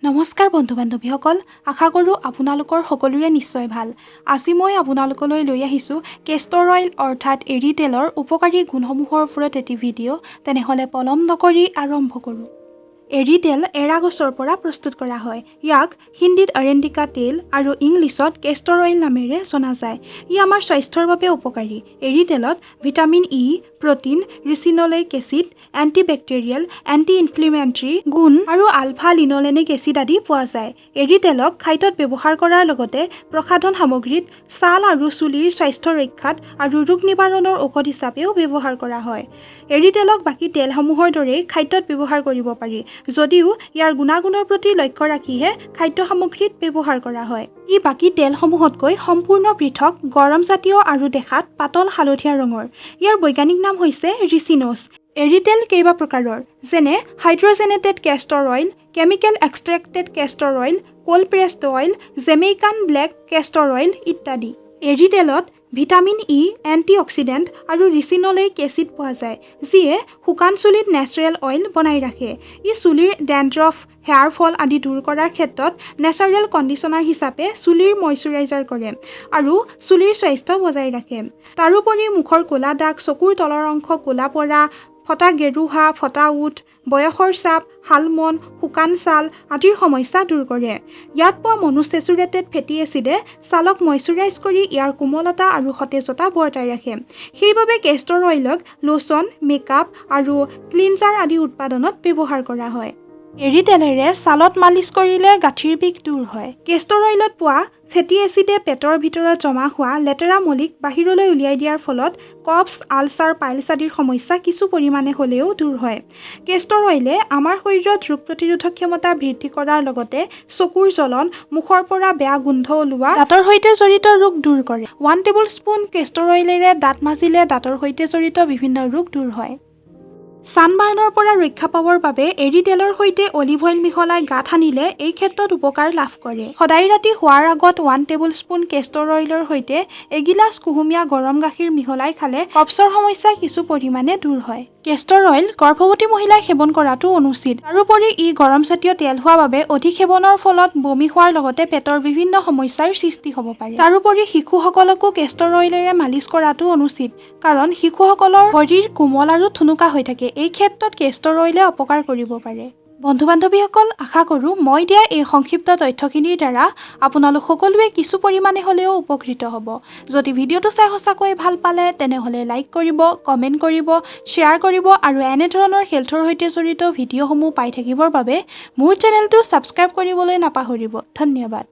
নমস্কাৰ বন্ধু বান্ধৱীসকল, আশা কৰোঁ আপোনালোকৰ সকলোৰে নিশ্চয় ভাল। আজি মই আপোনালোকলৈ লৈ আহিছোঁ কেষ্টৰ অইল অৰ্থাৎ এৰিটেলৰ উপকাৰী গুণসমূহৰ ওপৰত এটি ভিডিঅ'। তেনেহ'লে পলম নকৰি আৰম্ভ কৰোঁ। এৰিটেল এৰা গছৰ পৰা প্ৰস্তুত কৰা হয়। ইয়াক হিন্দীত অৰেণ্ডিকা তেল আৰু ইংলিছত কেষ্টৰ অইল নামেৰে জনা যায়। ই আমাৰ স্বাস্থ্যৰ বাবে উপকাৰী। এৰিটেলত vitamin E, protein, ricinoleic acid, antibacterial, anti inflammatory গুণ আৰু আলফা লিনলেনিক এচিড আদি পোৱা যায়। এৰিটেলক খাদ্যত ব্যৱহাৰ কৰাৰ লগতে প্ৰসাধন সামগ্ৰীত, ছাল আৰু চুলিৰ স্বাস্থ্য ৰক্ষাত আৰু ৰোগ নিবাৰণৰ ঔষধ হিচাপেও ব্যৱহাৰ কৰা হয়। এৰিটেলক বাকী তেলসমূহৰ দৰেই খাদ্যত ব্যৱহাৰ কৰিব পাৰি, যদিও ইয়াৰ গুণাগুণৰ প্ৰতি লক্ষ্য ৰাখিহে খাদ্য সামগ্ৰীত ব্যৱহাৰ কৰা হয়। ই বাকী তেলসমূহতকৈ সম্পূৰ্ণ পৃথক, গৰমজাতীয় আৰু দেখাত পাতল হালধীয়া ৰঙৰ। ইয়াৰ বৈজ্ঞানিক নাম হৈছে ৰিচিনছ। এৰিটেল কেইবা প্ৰকাৰৰ, যেনে hydrogenated castor oil, chemical extracted castor oil, cold pressed oil, Jamaican black castor oil ইত্যাদি। এৰিটেলত ভিটামিন ই, এণ্টিঅক্সিডেণ্ট আৰু ৰিচিনলেইক এচিড পোৱা যায়, যিয়ে শুকান চুলিত নেচাৰেল অইল বনাই ৰাখে। ই চুলিৰ ডেণ্ড্ৰফ, হেয়াৰ ফল আদি দূৰ কৰাৰ ক্ষেত্ৰত নেচাৰেল কণ্ডিচনাৰ হিচাপে চুলিৰ মইশ্চাৰাইজাৰ কৰে আৰু চুলিৰ স্বাস্থ্য বজাই ৰাখে। তাৰোপৰি মুখৰ ক'লা দাগ, চকুৰ তলৰ অংশ ক'লা পৰা, ফটা গেৰুহা, ফটা ওঁঠ, বয়সৰ চাপ, শালমন, শুকান ছাল আদিৰ সমস্যা দূৰ কৰে। ইয়াত পোৱা মনোছেচুৰেটেড ফেটি এচিডে ছালক মইশ্চাৰাইজ কৰি ইয়াৰ কোমলতা আৰু সতেজতা বৰ্তাই ৰাখে। সেইবাবে কেষ্টৰ অইলক লোচন, মেকআপ আৰু ক্লিনজাৰ আদি উৎপাদনত ব্যৱহাৰ কৰা হয়। এৰিটেলেৰে ছালত মালিচ কৰিলে গাঁঠিৰ বিষ দূৰ হয়। কেষ্টৰ অইলত পোৱা ফেটি এচিডে পেটৰ ভিতৰত জমা হোৱা লেতেৰা মলিক বাহিৰলৈ উলিয়াই দিয়াৰ ফলত কফছ, আলচাৰ, পাইলছ আদিৰ সমস্যা কিছু পৰিমাণে হ'লেও দূৰ হয়। কেষ্টৰ অইলে আমাৰ শৰীৰত ৰোগ প্ৰতিৰোধক ক্ষমতা বৃদ্ধি কৰাৰ লগতে চকুৰ জ্বলন, মুখৰ পৰা বেয়া গোন্ধ ওলোৱা, দাঁতৰ সৈতে জড়িত ৰোগ দূৰ কৰে। 1 টেবুলস্পুন কেষ্টৰ অইলেৰে দাঁত মাজিলে দাঁতৰ সৈতে জড়িত বিভিন্ন ৰোগ দূৰ হয়। ছানবাৰ্ণৰ পৰা ৰক্ষা পাবৰ বাবে এৰিটেলৰ সৈতে অলিভ অইল মিহলাই গাত সানিলে এই ক্ষেত্ৰত উপকাৰ লাভ কৰে। সদায় ৰাতি শোৱাৰ আগত 1 টেবুলস্পুন কেষ্টৰ অইলৰ সৈতে এগিলাচ কুহুমীয়া গৰম গাখীৰ মিহলাই খালে কফছৰ সমস্যা কিছু পৰিমাণে দূৰ হয়। কেষ্টৰ অইল গৰ্ভৱতী মহিলাই সেৱন কৰাটো অনুচিত। তাৰোপৰি ই গৰমজাতীয় তেল হোৱা বাবে অধিক সেৱনৰ ফলত বমি হোৱাৰ লগতে পেটৰ বিভিন্ন সমস্যাৰ সৃষ্টি হ'ব পাৰে। তাৰোপৰি শিশুসকলকো কেষ্টৰ অইলেৰে মালিচ কৰাটো অনুচিত, কাৰণ শিশুসকলৰ শৰীৰ কোমল আৰু থুনুকা হৈ থাকে। এই ক্ষেত্ৰত কেষ্টৰ অইলে অপকাৰ কৰিব পাৰে। বন্ধু বান্ধৱীসকল, আশা কৰোঁ মই দিয়া এই সংক্ষিপ্ত তথ্যখিনিৰ দ্বাৰা আপোনালোক সকলোৱে কিছু পৰিমাণে হ'লেও উপকৃত হ'ব। যদি ভিডিঅ'টো চাই সঁচাকৈ ভাল পালে তেনেহ'লে লাইক কৰিব, কমেণ্ট কৰিব, শ্বেয়াৰ কৰিব আৰু এনেধৰণৰ হেল্থৰ সৈতে জড়িত ভিডিঅ'সমূহ পাই থাকিবৰ বাবে মোৰ চেনেলটো ছাবস্ক্ৰাইব কৰিবলৈ নাপাহৰিব। ধন্যবাদ।